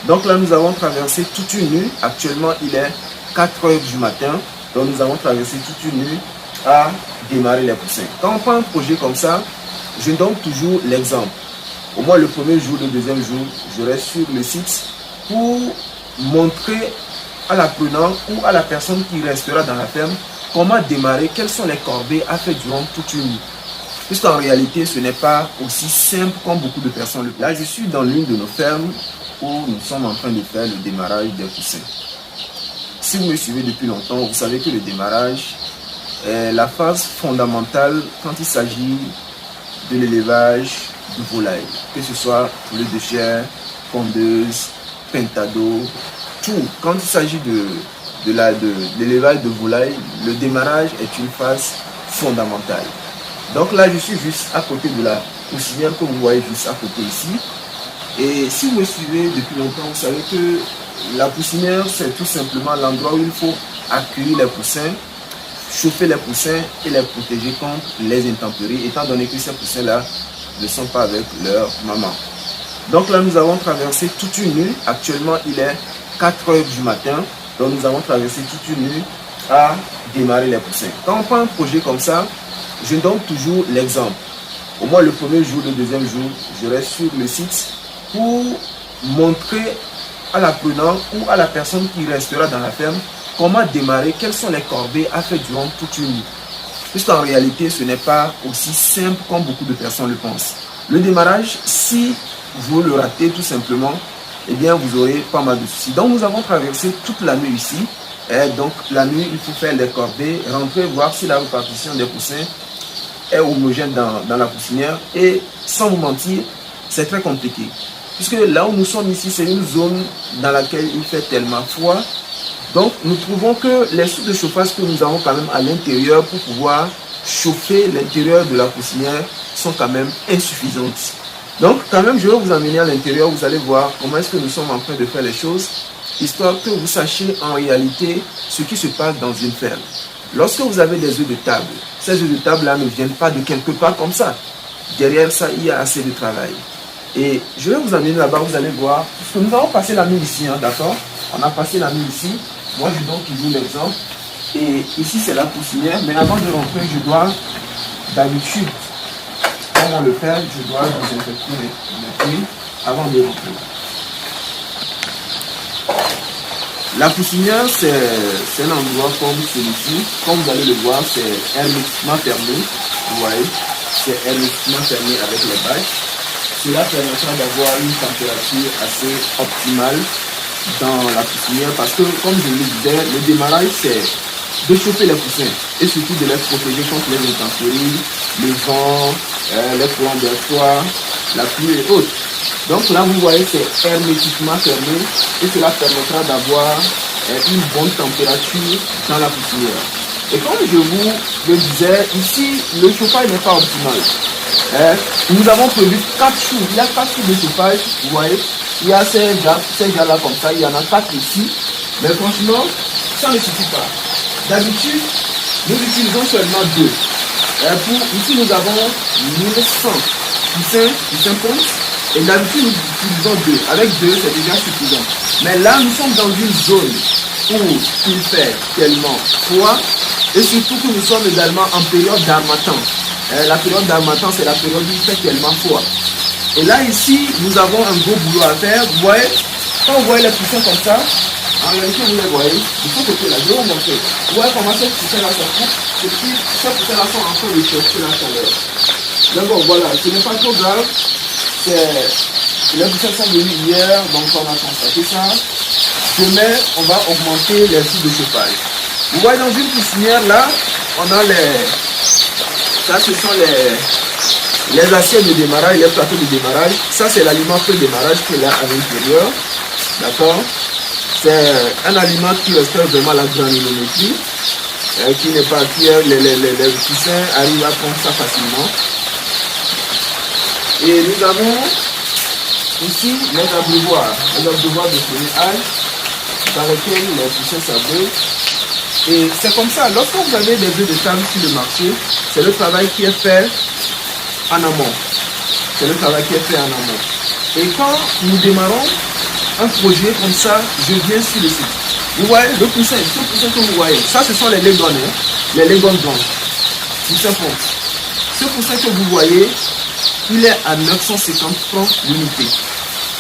Donc là, nous avons traversé toute une nuit. Actuellement, il est 4 heures du matin. Donc nous avons traversé toute une nuit à démarrer les poussins. Quand on prend un projet comme ça, je donne toujours l'exemple. Au moins le premier jour, le deuxième jour, je reste sur le site pour montrer à l'apprenant ou à la personne qui restera dans la ferme comment démarrer, quelles sont les corvées à faire durant toute une nuit. Puisqu'en réalité, ce n'est pas aussi simple comme beaucoup de personnes le font. Là, je suis dans l'une de nos fermes où nous sommes en train de faire le démarrage des poussins. Si vous me suivez depuis longtemps, vous savez que le démarrage est la phase fondamentale quand il s'agit de l'élevage de volailles. Que ce soit poulet de chair, pondeuse, pentado, tout. Quand il s'agit de l'élevage de volailles, le démarrage est une phase fondamentale. Donc là, je suis juste à côté de la poussinière que vous voyez juste à côté ici. Et si vous me suivez depuis longtemps, vous savez que la poussinière, c'est tout simplement l'endroit où il faut accueillir les poussins, chauffer les poussins et les protéger contre les intempéries, étant donné que ces poussins-là ne sont pas avec leur maman. Donc là, nous avons traversé toute une nuit. Actuellement, il est 4 heures du matin. Donc nous avons traversé toute une nuit à démarrer les poussins. Quand on prend un projet comme ça, je donne toujours l'exemple. Au moins le premier jour, le deuxième jour, je reste sur le site pour montrer à l'apprenant ou à la personne qui restera dans la ferme comment démarrer, quelles sont les corvées à faire durant toute une nuit. Puisqu'en réalité, ce n'est pas aussi simple comme beaucoup de personnes le pensent. Le démarrage, si vous le ratez tout simplement, eh bien vous aurez pas mal de soucis. Donc nous avons traversé toute la nuit ici. Et donc la nuit, il faut faire les corvées, rentrer, voir si la répartition des poussins est homogène dans la poussinière. Et sans vous mentir, c'est très compliqué. Puisque là où nous sommes ici, c'est une zone dans laquelle il fait tellement froid. Donc nous trouvons que les sources de chauffage que nous avons quand même à l'intérieur pour pouvoir chauffer l'intérieur de la poussinière sont quand même insuffisantes. Donc quand même, je vais vous emmener à l'intérieur, vous allez voir comment est-ce que nous sommes en train de faire les choses, histoire que vous sachiez en réalité ce qui se passe dans une ferme. Lorsque vous avez des œufs de table, ces œufs de table-là ne viennent pas de quelque part comme ça. Derrière ça, il y a assez de travail. Et je vais vous emmener là-bas, vous allez voir, parce que nous avons passé la nuit ici, hein, d'accord? On a passé la nuit ici. Moi, je donne toujours l'exemple. Et ici, c'est la poussinière. Mais avant de rentrer, je dois, d'habitude, comme on le fait, je dois désinfecter les puits avant de rentrer. La poussinière, c'est un endroit comme celui-ci. Comme vous allez le voir, c'est hermétiquement fermé. Vous voyez, c'est hermétiquement fermé avec les bâches. Cela permettra d'avoir une température assez optimale dans la poussinière parce que, comme je le disais, le démarrage, c'est de chauffer les poussins et surtout de les protéger contre les intempéries, le vent, les courants d'air froid, la pluie et autres. Donc là, vous voyez, c'est hermétiquement fermé et cela permettra d'avoir une bonne température dans la poussinière. Et comme je vous le disais, ici, le chauffage n'est pas optimal. Nous avons prévu 4 jours. Il y a 4 jours de chauffage, vous voyez. Il y a ces gars-là comme ça, il y en a 4 ici. Mais franchement, ça ne suffit pas. D'habitude, nous utilisons seulement 2. Ici, nous avons 1100 poussins ponts. Et d'habitude, nous utilisons 2. Avec 2, c'est déjà suffisant. Mais là, nous sommes dans une zone où il fait tellement froid. Et surtout que nous sommes également en période d'harmattan. La période d'harmattan, c'est la période où il fait tellement froid. Et là, ici, nous avons un gros boulot à faire. Vous voyez, quand vous voyez les poussins comme ça, en réalité, vous les voyez, il faut que là, je vais vous montrer. Vous voyez comment ces poussins-là se coupent. Et puis, ces poussins-là sont en train de chercher la chaleur. D'abord, voilà, ce n'est pas trop grave. Les poussins sont venus hier, donc on a constaté ça. Demain, on va augmenter les sources de chauffage. Vous voyez, dans une poussinière, là, on a ça, ce sont les assiettes de démarrage, les plateaux de démarrage. Ça, c'est l'aliment pré-démarrage qui est là à l'intérieur. D'accord? C'est un aliment qui respecte vraiment la granulométrie, qui n'est pas qui les poussins arrivent à prendre ça facilement. Et nous avons ici les abreuvoirs de feuillage dans lesquels les poussins s'abreuvent. Et c'est comme ça, lorsque vous avez des œufs de table sur le marché, c'est le travail qui est fait en amont. C'est le travail qui est fait en amont. Et quand nous démarrons, un projet comme ça, je viens sur le site. Vous voyez le poussin, ce poussin que vous voyez, ça ce sont les Legon, hein, les Legon blancs. Poussin fonce. Ce poussin que vous voyez, il est à 950 francs l'unité.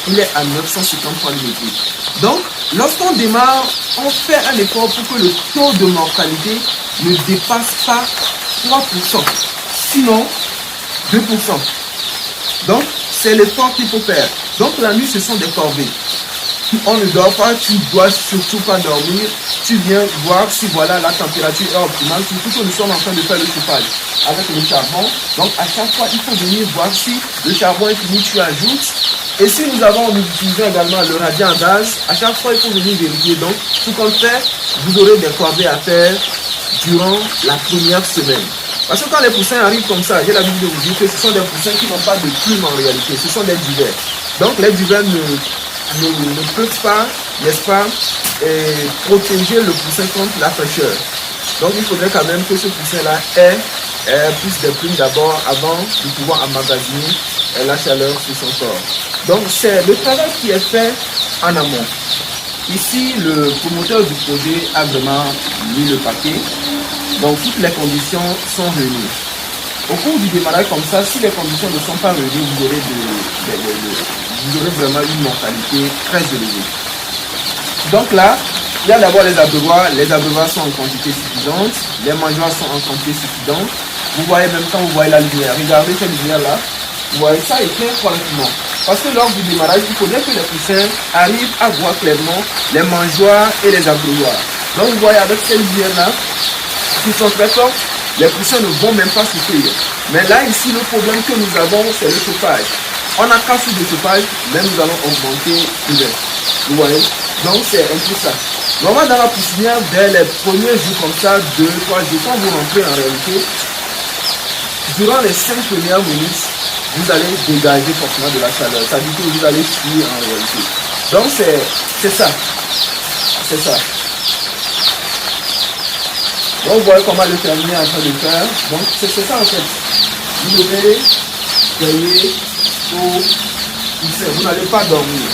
Il est à 950 francs l'unité. Donc, lorsqu'on démarre, on fait un effort pour que le taux de mortalité ne dépasse pas 3%. Sinon, 2%. Donc, c'est l'effort qu'il faut faire. Donc, la nuit, ce sont des corvées. On ne dort pas, tu ne dois surtout pas dormir. Tu viens voir si voilà la température est optimale. Surtout que nous sommes en train de faire le chauffage avec le charbon. Donc, à chaque fois, il faut venir voir si le charbon est fini, tu ajoutes. Et si nous utilisons également le radiant à gaz, à chaque fois, il faut venir vérifier. Donc, tout comme fait, vous aurez des corvées à faire durant la première semaine. Parce que quand les poussins arrivent comme ça, j'ai l'habitude de vous dire que ce sont des poussins qui n'ont pas de plumes en réalité. Ce sont des duvets. Donc, les duvets ne peuvent pas, n'est-ce pas, protéger le poussin contre la fraîcheur. Donc, il faudrait quand même que ce poussin-là ait plus de plumes d'abord avant de pouvoir emmagasiner la chaleur sur son corps. Donc, c'est le travail qui est fait en amont. Ici, le promoteur du projet a vraiment mis le paquet. Donc, toutes les conditions sont réunies. Au cours du démarrage comme ça, si les conditions ne sont pas réunies, vous aurez vraiment une mortalité très élevée. Donc là, il y a d'abord les abreuvoirs. Les abreuvoirs sont en quantité suffisante. Les mangeoires sont en quantité suffisante. Vous voyez même quand vous voyez la lumière. Regardez cette lumière-là. Vous voyez ça éclaire correctement. Parce que lors du démarrage, il faudrait que les poussins arrivent à voir clairement les mangeoires et les abreuvoirs. Donc vous voyez avec cette lumière-là, qui sont très fortes, les poussins ne vont même pas souffrir. Mais là, ici, le problème que nous avons, c'est le chauffage. On a qu'à sous le chauffage, mais nous allons augmenter l'hiver. Vous voyez? Donc, c'est un peu ça. Normalement, dans la poussinière, dès les premiers jours comme ça, 2, 3 jours, quand vous rentrez en réalité, durant les 5 premières minutes, vous allez dégager forcément de la chaleur. Ça veut dire que vous allez fuir en réalité. Donc, c'est ça. C'est ça. Donc, vous voyez comment le fermier est en train de faire. Donc, c'est ça en fait. Vous devez veiller pour pousser. Vous n'allez pas dormir.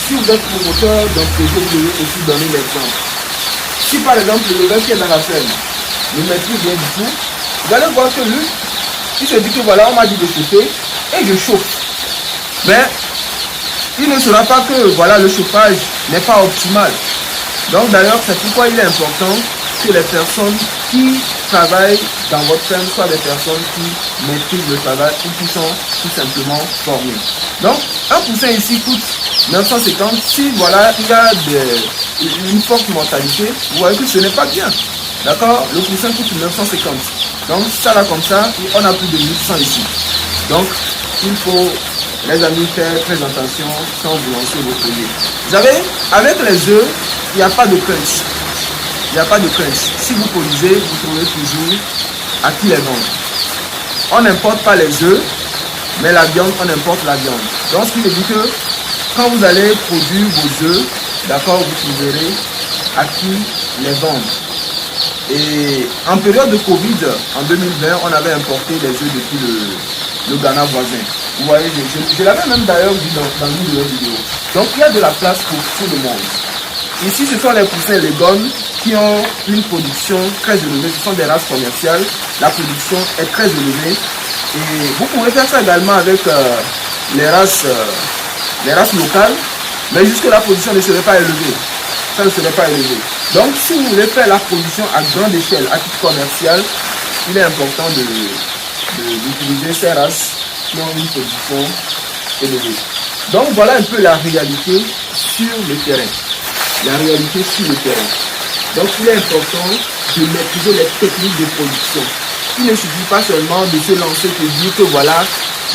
Si vous êtes promoteur d'un projet, vous devez aussi donner l'exemple. Si par exemple le gars qui est dans la ferme ne maîtrise rien du tout, vous allez voir que lui, il se dit que voilà, on m'a dit de chauffer et je chauffe. Mais il ne saura pas que voilà, le chauffage n'est pas optimal. Donc d'ailleurs, c'est pourquoi il est important que les personnes qui travaillent dans votre ferme soient des personnes qui maîtrisent le travail ou qui sont tout simplement formées. Donc, un poussin ici coûte 950. Si voilà, il y a une forte mortalité, vous voyez que ce n'est pas bien. D'accord? Le poussin coûte 950. Donc, ça là comme ça, on a plus de 1100 ici. Donc, il faut, les amis, faire très attention quand vous lancez vos projets. Vous savez, avec les œufs, il n'y a pas de crunch. Il n'y a pas de crunch. Si vous produisez, vous trouvez toujours à qui les vendre. On n'importe pas les œufs, mais la viande, on importe la viande. Donc, ce qui veut dire que quand vous allez produire vos œufs, d'accord, vous trouverez à qui les vendre. Et en période de Covid, en 2020, on avait importé les œufs depuis le Ghana voisin. Vous voyez, je l'avais même d'ailleurs vu dans une de leurs vidéos. Donc, il y a de la place pour tout le monde. Ici, ce sont les poussins Legon qui ont une production très élevée. Ce sont des races commerciales. La production est très élevée. Et vous pouvez faire ça également avec les races locales. Mais jusque la production ne serait pas élevée. Ça ne serait pas élevé. Donc, si vous voulez faire la production à grande échelle, à titre commercial, il est important d'utiliser ces races qui ont une production élevée. Donc, voilà un peu la réalité sur le terrain. La réalité sur le terrain. Donc, il est important de maîtriser les techniques de production. Il ne suffit pas seulement de se lancer et de dire que voilà,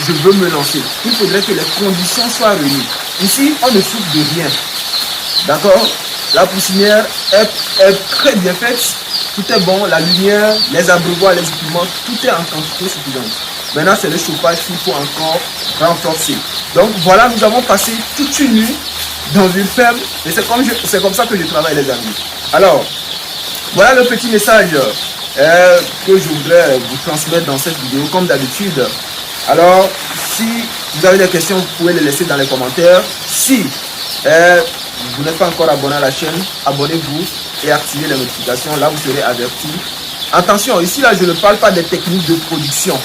je veux me lancer. Il faudrait que les conditions soient réunies. Ici, on ne souffre de rien. D'accord? La poussinière est très bien faite. Tout est bon, la lumière, les abreuvoirs, les équipements, tout est en quantité suffisante. Maintenant, c'est le chauffage qu'il faut encore renforcer. Donc voilà, nous avons passé toute une nuit dans une ferme et c'est comme ça que je travaille, les amis. Alors, voilà le petit message que je voudrais vous transmettre dans cette vidéo, comme d'habitude. Alors, si vous avez des questions, vous pouvez les laisser dans les commentaires. Si Vous n'êtes pas encore abonné à la chaîne, abonnez-vous et activez les notifications. Là, vous serez averti. Attention, ici, là, je ne parle pas des techniques de production.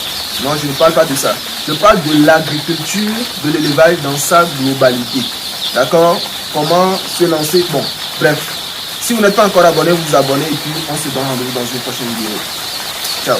Non, je ne parle pas de ça. Je parle de l'agriculture, de l'élevage dans sa globalité. D'accord? Comment se lancer? Bon, bref. Si vous n'êtes pas encore abonné, vous vous abonnez et puis on se donne rendez-vous dans une prochaine vidéo. Ciao.